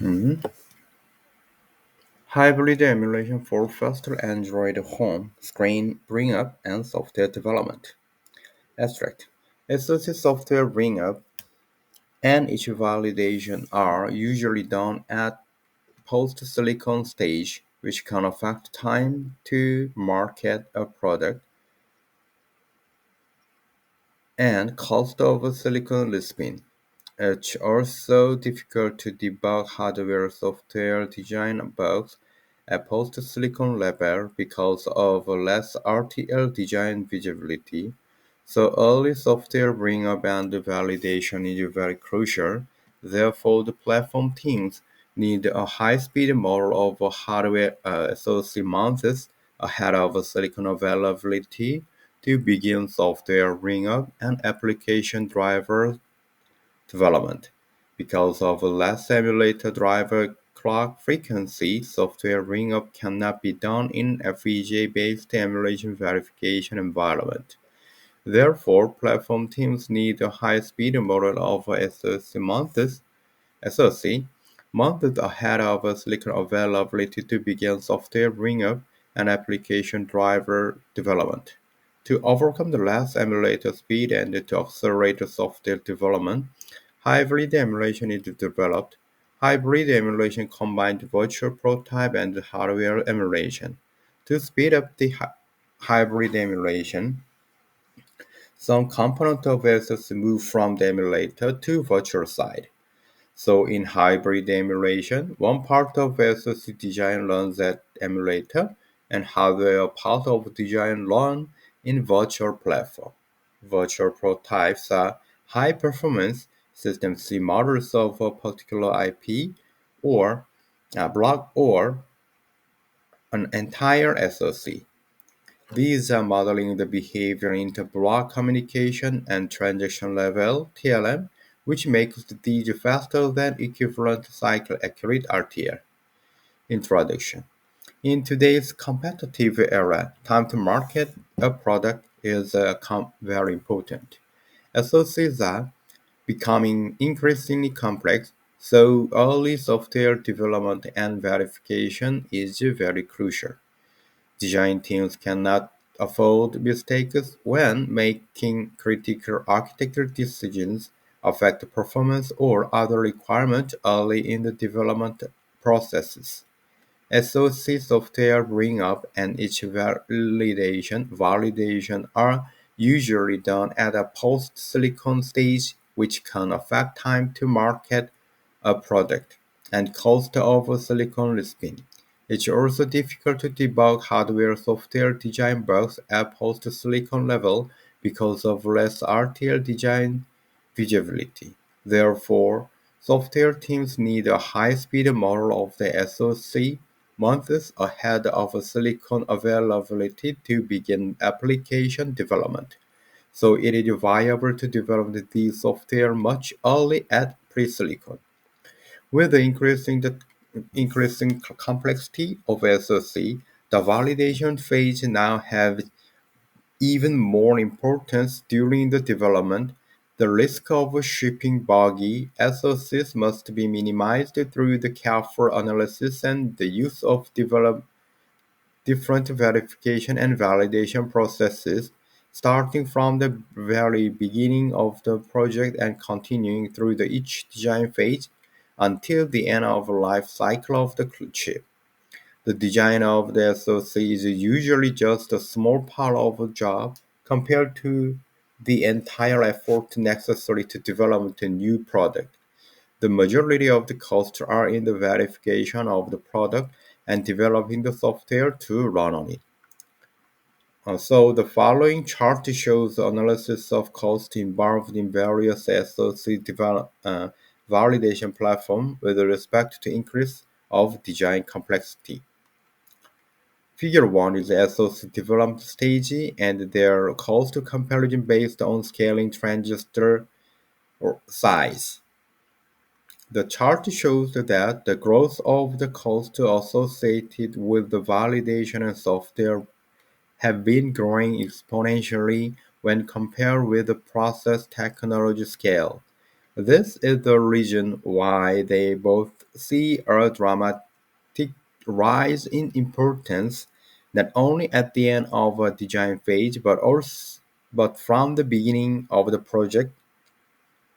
Mhm. Hybrid emulation for faster Android home screen bring-up and software development. Abstract. SoC software bring-up and each validation are usually done at post-silicon stage, which can affect time to market a product and cost of a silicon spin. It's also difficult to debug hardware-software design bugs at post-silicon level because of less RTL design visibility. So early software bring-up and validation is very crucial. Therefore, the platform teams need a high-speed model of hardware SoC months ahead of silicon availability to begin software bring-up and application driver development. Because of less emulator driver clock frequency, software ring-up cannot be done in FPGA-based emulation verification environment. Therefore, platform teams need a high-speed model of SoC months ahead of silicon availability to begin software bring-up and application driver development. To overcome the less emulator speed and to accelerate the software development, hybrid emulation is developed. Hybrid emulation combines virtual prototype and hardware emulation. To speed up the hybrid emulation, some component of SoC move from the emulator to virtual side. So in hybrid emulation, one part of SoC design runs at emulator and hardware part of design run in virtual platform. Virtual prototypes are high performance system C models of a particular IP or a block or an entire SoC. These are modeling the behavior into block communication and transaction level (TLM), which makes these faster than equivalent cycle accurate RTL. Introduction. In today's competitive era, time to market a product is very important. SoCs are becoming increasingly complex, so early software development and verification is very crucial. Design teams cannot afford mistakes when making critical architecture decisions, affect performance or other requirements early in the development processes. SoC software bring up and each validation are usually done at a post-silicon stage, which can affect time to market a product and cost of silicon spin. It's also difficult to debug hardware software design bugs at post-silicon level because of less RTL design visibility. Therefore, software teams need a high-speed model of the SoC months ahead of silicon availability to begin application development. So it is viable to develop the software much early at pre-silicon. With the increasing complexity of SoC, the validation phase now has even more importance during the development. The risk of shipping buggy SoCs must be minimized through the careful analysis and the use of different verification and validation processes, starting from the very beginning of the project and continuing through each design phase until the end of the life cycle of the chip. The design of the SoC is usually just a small part of a job compared to the entire effort necessary to develop a new product. The majority of the costs are in the verification of the product and developing the software to run on it. So the following chart shows the analysis of cost involved in various SoC validation platforms with respect to increase of design complexity. Figure 1 is the SoC development stage and their cost comparison based on scaling transistor or size. The chart shows that the growth of the cost associated with the validation and software have been growing exponentially when compared with the process technology scale. This is the reason why they both see a dramatic rise in importance not only at the end of a design phase but from the beginning of the project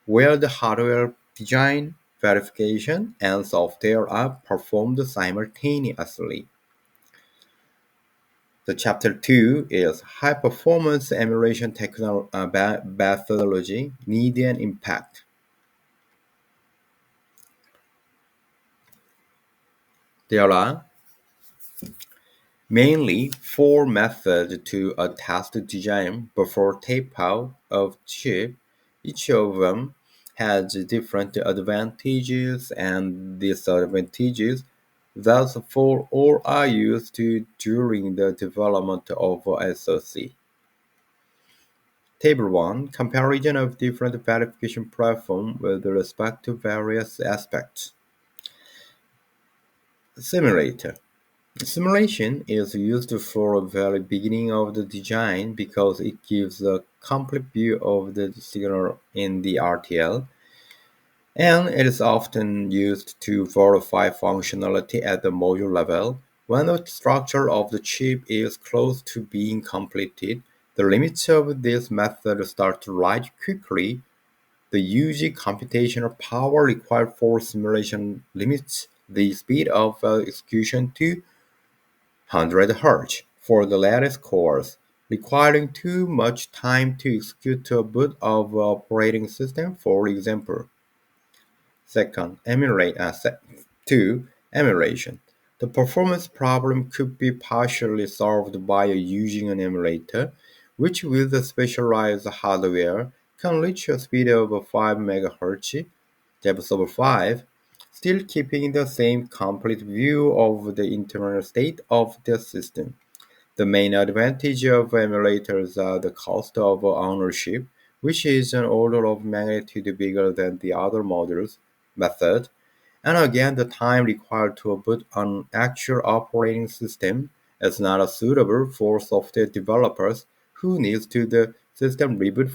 where the hardware design, verification, and software are performed simultaneously. The chapter 2 is high performance emulation methodology, need and impact. There are mainly four methods to test the design before tape-out of chip. Each of them has different advantages and disadvantages. Thus, four all are used during the development of SoC. Table 1. Comparison of different verification platforms with respect to various aspects. Simulator. Simulation is used for the very beginning of the design because it gives a complete view of the signal in the RTL, and it is often used to verify functionality at the module level. When the structure of the chip is close to being completed, the limits of this method start to rise quickly. The huge computational power required for simulation limits the speed of execution to 100 Hz for the latest cores, requiring too much time to execute a boot of operating system, for example. Second, two, emulation. The performance problem could be partially solved by using an emulator, which with the specialized hardware can reach a speed of 5 MHz, depth of 5, still keeping the same complete view of the internal state of the system. The main advantage of emulators are the cost of ownership, which is an order of magnitude bigger than the other models method, and again the time required to boot an actual operating system is not suitable for software developers who needs to the system reboot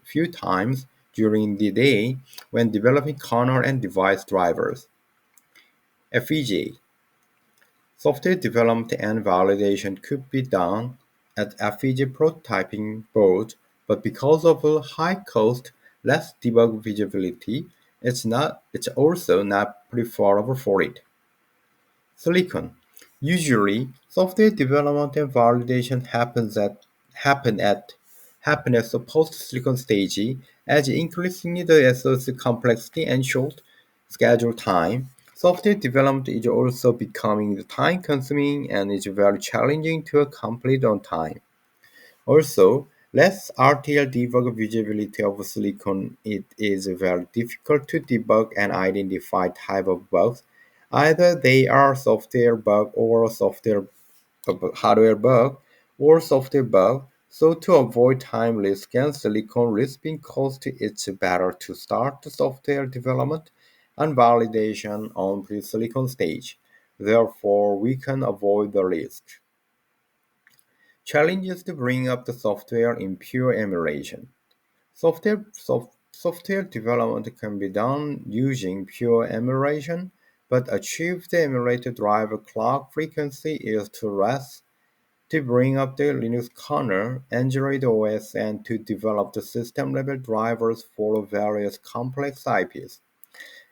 few times during the day when developing kernel and device drivers. FEJ Software development and validation could be done at FPGA prototyping board, but because of a high cost, less debug visibility, it's also not preferable for it. Silicon. Usually, software development and validation happen at happen at the post-silicon stage as increasing the SoC complexity and short schedule time. Software development is also becoming time-consuming and is very challenging to complete on time. Also, less RTL debug visibility of silicon, it is very difficult to debug and identify type of bugs. Either they are software bug or hardware bug or software bug. So to avoid time risk and silicon risk being caused, it's better to start the software development and validation on pre-silicon stage. Therefore, we can avoid the risk. Challenges to bring up the software in pure emulation. Software development can be done using pure emulation, but achieve the emulated driver clock frequency is too less to bring up the Linux kernel, Android OS, and to develop the system-level drivers for various complex IPs.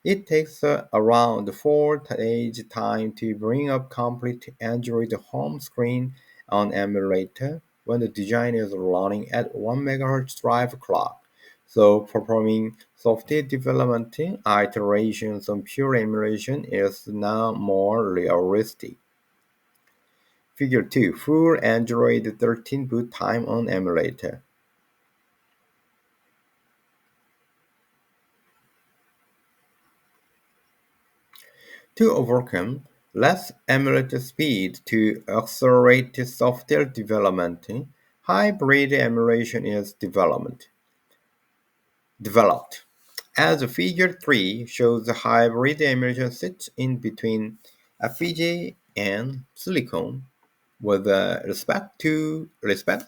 It takes around 4 days time to bring up complete Android home screen on emulator when the design is running at 1 MHz drive clock. So performing software development iterations on pure emulation is now more realistic. Figure 2. Full Android 13 boot time on emulator. To overcome less emulator speed to accelerate software development, hybrid emulation is developed. As Figure 3 shows, the hybrid emulation sits in between FPGA and silicon with respect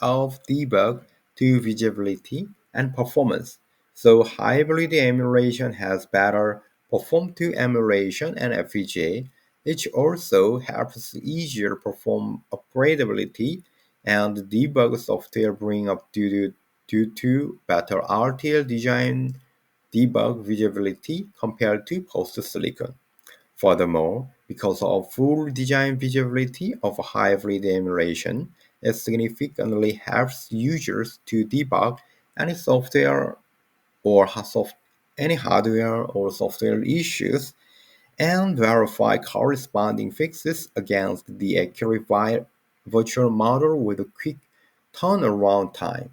of debug to visibility and performance. So hybrid emulation has better perform to emulation and FPGA, which also helps easier perform upgradability and debug software bring up due to better RTL design debug visibility compared to post-silicon. Furthermore, because of full design visibility of hybrid emulation, it significantly helps users to debug any software or any hardware or software issues and verify corresponding fixes against the accurate virtual model with a quick turnaround time.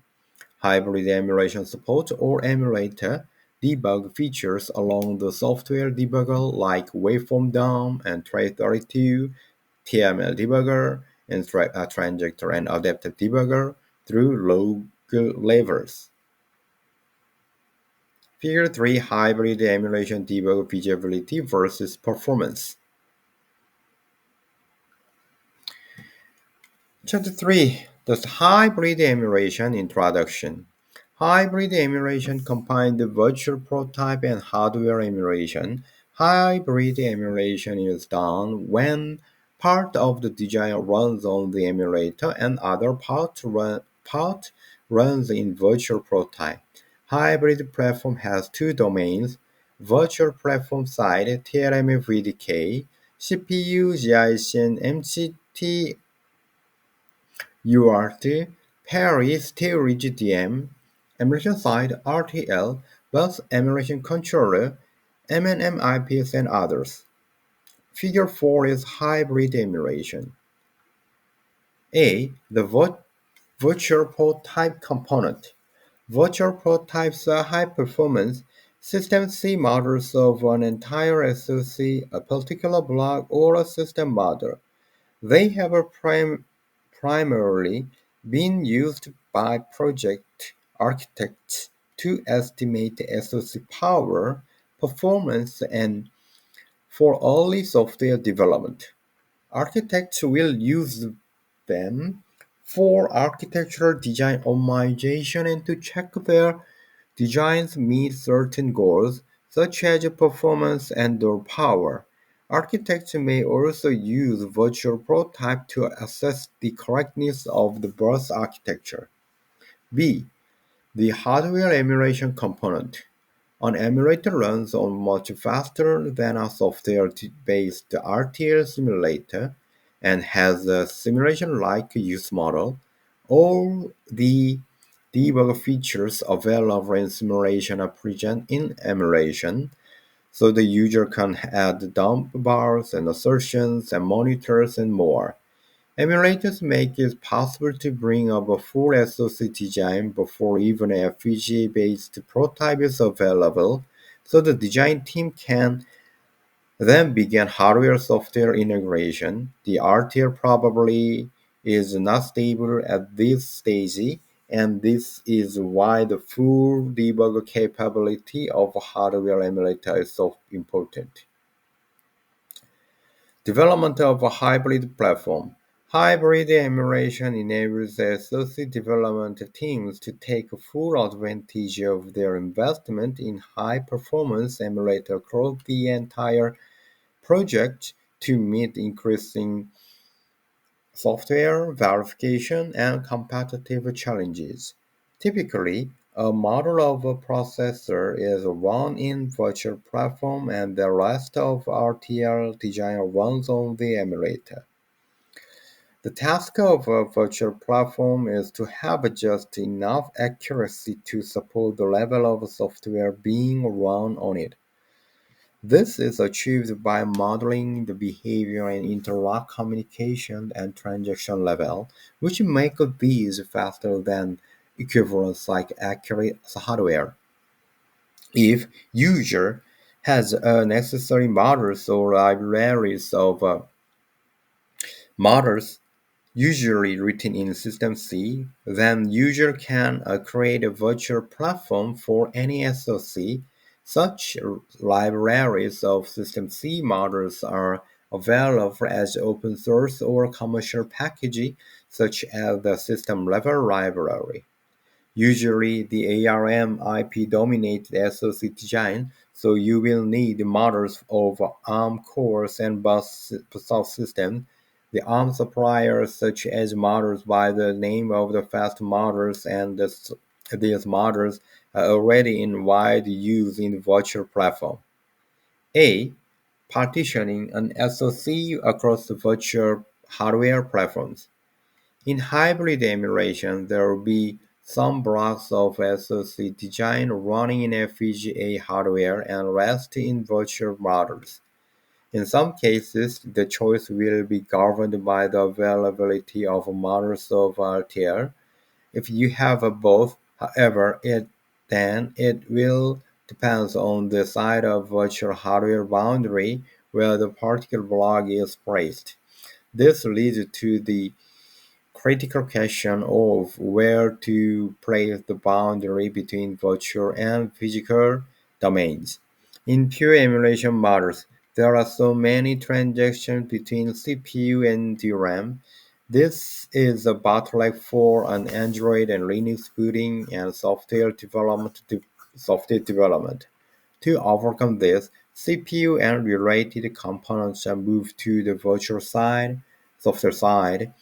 Hybrid emulation support or emulator debug features along the software debugger like Waveform DOM and Tray32, TML debugger, and trajectory and adaptive debugger through log levels. Figure 3 Hybrid emulation debug feasibility versus performance. Chapter 3 The Hybrid Emulation Introduction. Hybrid emulation combines the virtual prototype and hardware emulation. Hybrid emulation is done when part of the design runs on the emulator and other part runs in virtual prototype. Hybrid platform has two domains: virtual platform side TLM VDK, CPU, GIC, and MCT UART, Paris Storage DM, emulation side RTL, bus emulation controller, MNM IPs, and others. Figure 4 is hybrid emulation. A. The virtual prototype component. Virtual prototypes are high-performance System C models of an entire SoC, a particular block, or a system model. They have primarily been used by project architects to estimate SoC power, performance, and for early software development. Architects will use them for architectural design optimization and to check their designs meet certain goals, such as performance and/or power. Architects may also use virtual prototype to assess the correctness of the bus architecture. B. The hardware emulation component. An emulator runs on much faster than a software-based RTL simulator and has a simulation-like use model. All the debug features available in simulation are present in emulation, so the user can add dump bars and assertions and monitors and more. Emulators make it possible to bring up a full SoC design before even a FPGA-based prototype is available, so the design team can then begin hardware-software integration. The RTL probably is not stable at this stage, and this is why the full debug capability of a hardware emulator is so important. Development of a hybrid platform. Hybrid emulation enables SoC development teams to take full advantage of their investment in high-performance emulator across the entire project to meet increasing software verification and competitive challenges. Typically, a model of a processor is run in virtual platform and the rest of RTL design runs on the emulator. The task of a virtual platform is to have just enough accuracy to support the level of software being run on it. This is achieved by modeling the behavior and interlock communication and transaction level, which make these faster than equivalents like accurate hardware. If user has necessary models or libraries of models usually written in System C, then user can create a virtual platform for any SoC. Such libraries of System C models are available as open source or commercial package, such as the system level library. Usually, the ARM IP dominates the SoC design, so you will need models of ARM cores and bus subsystems. The ARM suppliers, such as models by the name of the fast models, and these models are already in wide use in the virtual platform. A. Partitioning an SoC across the virtual hardware platforms. In hybrid emulation, there will be some blocks of SoC design running in FPGA hardware and rest in virtual models. In some cases, the choice will be governed by the availability of models of Altair. If you have both, however, it will depend on the side of virtual hardware boundary where the particular block is placed. This leads to the critical question of where to place the boundary between virtual and physical domains. In pure emulation models, there are so many transactions between CPU and DRAM. This is a bottleneck for an Android and Linux booting and software development. To overcome this, CPU and related components are moved to the virtual side, software side,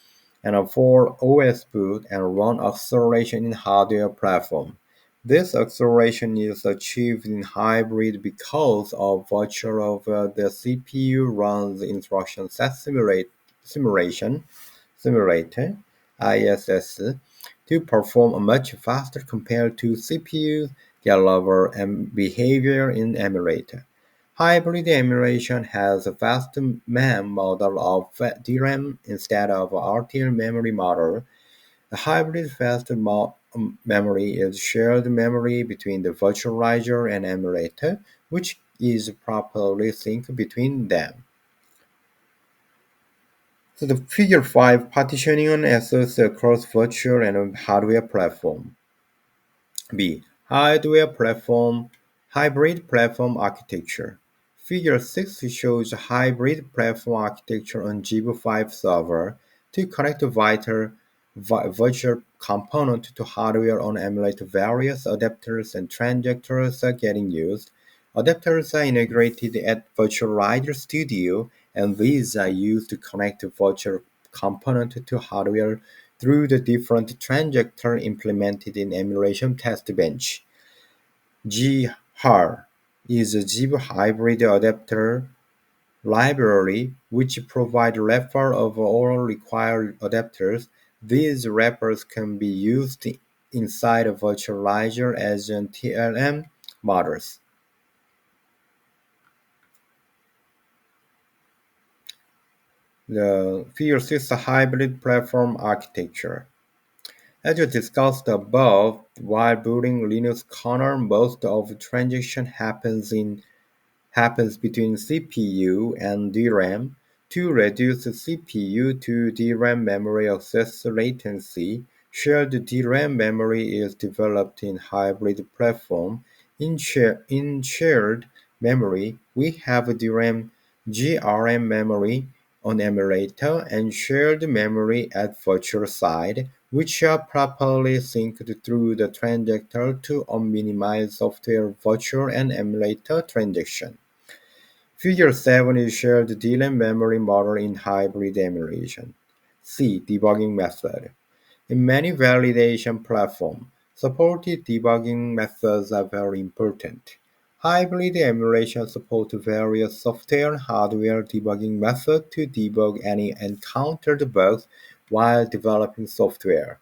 and for OS boot and run acceleration in hardware platform. This acceleration is achieved in hybrid because of virtue of the CPU runs instruction set simulation simulator ISS to perform much faster compared to CPU's Galover and behavior in emulator. Hybrid emulation has a fast MEM model of DRAM instead of RTL memory model. The hybrid fast memory is shared memory between the virtualizer and emulator, which is properly synced between them. So the figure 5 partitioning on SoC across virtual and hardware platform. B. Hybrid platform architecture. Figure 6 shows a hybrid platform architecture on GB5 server to connect virtual component to hardware on emulator. Various adapters and transducers are getting used. Adapters are integrated at Virtualizer Studio, and these are used to connect virtual component to hardware through the different transductor implemented in emulation test bench. GHAR is a Zip hybrid adapter library which provides wrapper of all required adapters. These wrappers can be used inside a virtualizer as in TLM models. The Figure 6 hybrid platform architecture. As we discussed above, while building Linux kernel, most of the transaction happens between CPU and DRAM. To reduce CPU to DRAM memory access latency, shared DRAM memory is developed in hybrid platform. In shared memory, we have DRAM GRM memory on emulator and shared memory at virtual side, which are properly synced through the transducer to minimize software virtual and emulator transaction. Figure 7 is shared DRAM memory model in hybrid emulation. C. Debugging method. In many validation platforms, supported debugging methods are very important. Hybrid emulation supports various software and hardware debugging methods to debug any encountered bugs while developing software.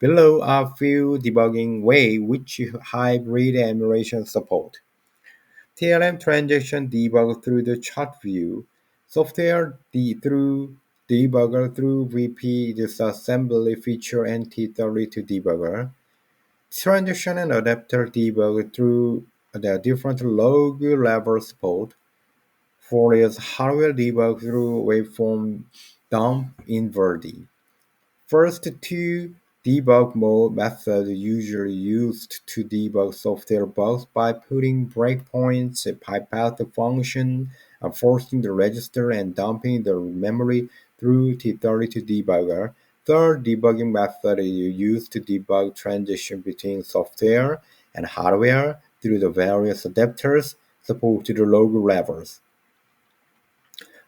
Below are a few debugging ways which hybrid emulation support. TLM transaction debug through the chart view. Through debugger through VP disassembly feature and T32 debugger. Transaction and adapter debug through the different log level support. For its hardware debug through waveform dump in Verdi. First two debug mode methods usually used to debug software bugs by putting breakpoints, bypass the function, forcing the register, and dumping the memory through T32 debugger. third debugging method is used to debug transition between software and hardware through the various adapters supported logo levels.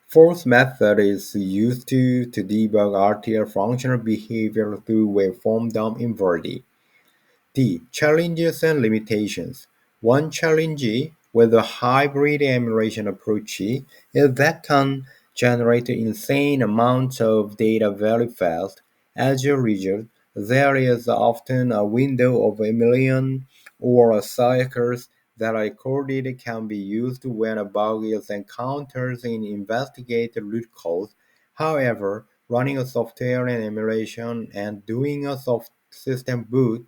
Fourth method is used to debug RTL functional behavior through waveform dump inverted. D. Challenges and limitations. One challenge with the hybrid emulation approach is that can generate insane amounts of data very fast. As a result, there is often a window of a million or cycles that are recorded can be used when a bug is encountered in investigate the root cause. However, running a software and emulation and doing a soft system boot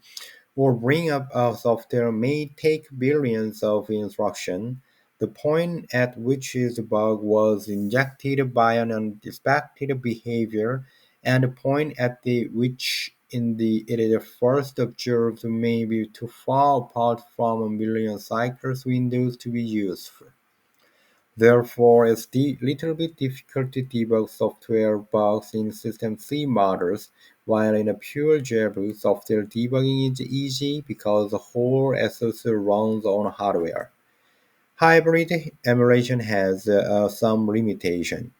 or bring up a software may take billions of instructions. The point at which the bug was injected by an unexpected behavior, and the point at which it is first observed may be too far apart from a million cycles windows to be useful. Therefore, it's a little bit difficult to debug software bugs in System C models, while in a pure jailbreak, software debugging is easy because the whole SoC runs on hardware. Hybrid emulation has some limitation.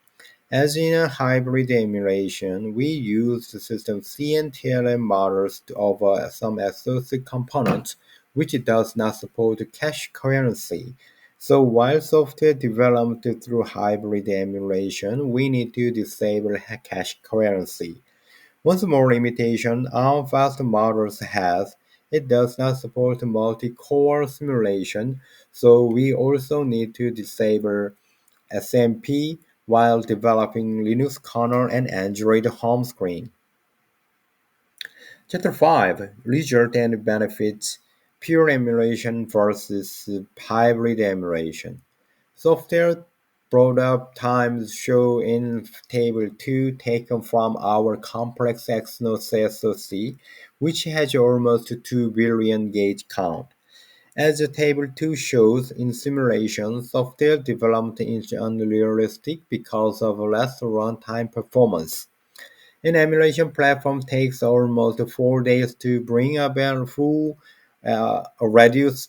As in a hybrid emulation, we use the System C and TLM models of some SoC components, which does not support cache coherency. So while software developed through hybrid emulation, we need to disable cache coherency. One more limitation on fast models has it does not support multi-core simulation, so we also need to disable SMP while developing Linux kernel and Android home screen. Chapter 5 Result and Benefits Pure Emulation versus Hybrid Emulation. Software product times shown in Table 2 taken from our complex Exynos SoC, which has almost 2 billion gauge count. As the Table 2 shows, in simulation, software development is unrealistic because of less runtime performance. An emulation platform takes almost 4 days to bring up a full reduce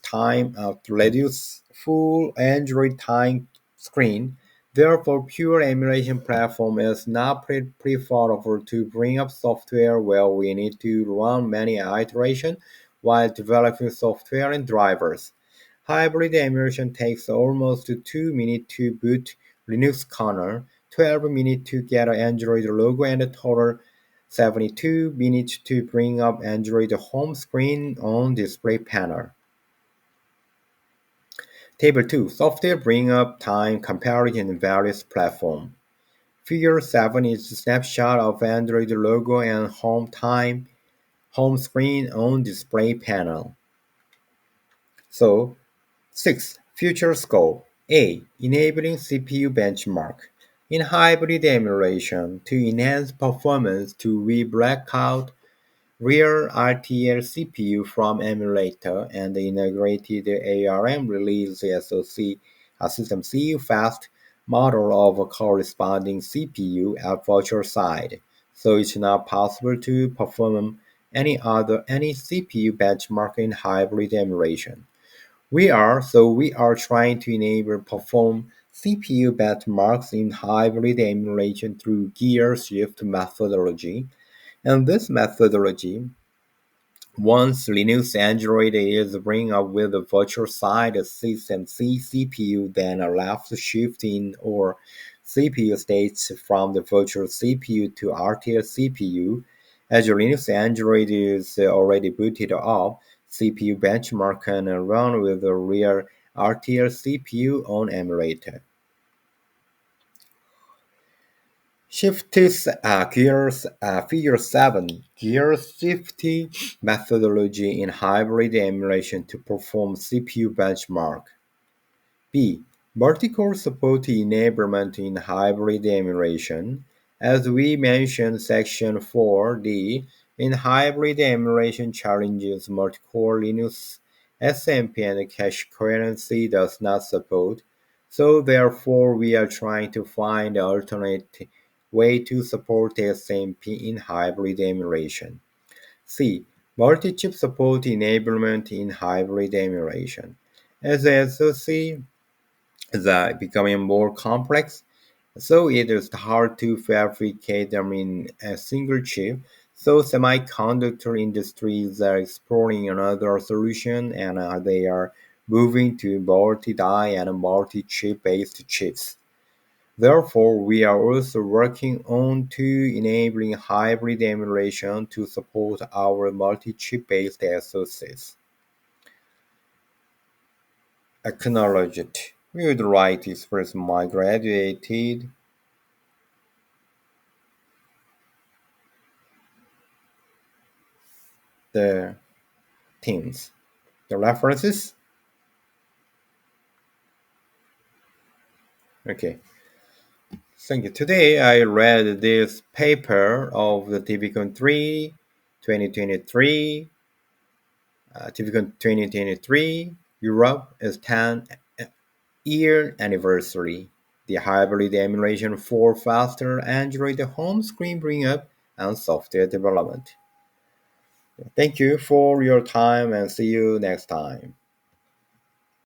full Android time screen. Therefore, pure emulation platform is not preferable to bring up software where we need to run many iterations while developing software and drivers. Hybrid emulation takes almost 2 minutes to boot Linux kernel, 12 minutes to get an Android logo, and a total 72 minutes to bring up Android home screen on display panel. Table 2 Software bring up time comparison in various platforms. Figure 7 is a snapshot of Android logo and home screen on display panel. So 6. Future scope. A. Enabling CPU benchmark. In hybrid emulation, to enhance performance, we black out rear RTL CPU from emulator and integrated ARM release SoC a System C fast model of a corresponding CPU at virtual side. So it's not possible to perform any CPU benchmark in hybrid emulation. We are trying to enable perform CPU benchmarks in hybrid emulation through gear shift methodology. And this methodology, once Linux Android is bring up with a virtual side system C CPU, then a left shift in or CPU states from the virtual CPU to RTL CPU. As your Linux Android is already booted up, CPU benchmark can run with the real RTL CPU on emulator. Figure 7 Gear safety methodology in hybrid emulation to perform CPU benchmark. B. Multi-core support enablement in hybrid emulation. As we mentioned section 4D, in hybrid emulation challenges multi-core Linux SMP and cache coherency does not support. So therefore we are trying to find alternate way to support SMP in hybrid emulation. C. Multi-chip support enablement in hybrid emulation. As the SoC is becoming more complex, so it is hard to fabricate them in a single chip. So semiconductor industries are exploring another solution, and they are moving to multi-die and multi-chip based chips. Therefore, we are also working on to enabling hybrid emulation to support our multi-chip based SoCs. Acknowledged. We would like to express my gratitude the teams. The references? Okay. Thank you. Today I read this paper of the TVCon 3 2023. TVCon 2023 Europe is 10-year anniversary. The hybrid emulation for faster Android home screen bring up and software development. Thank you for your time and see you next time.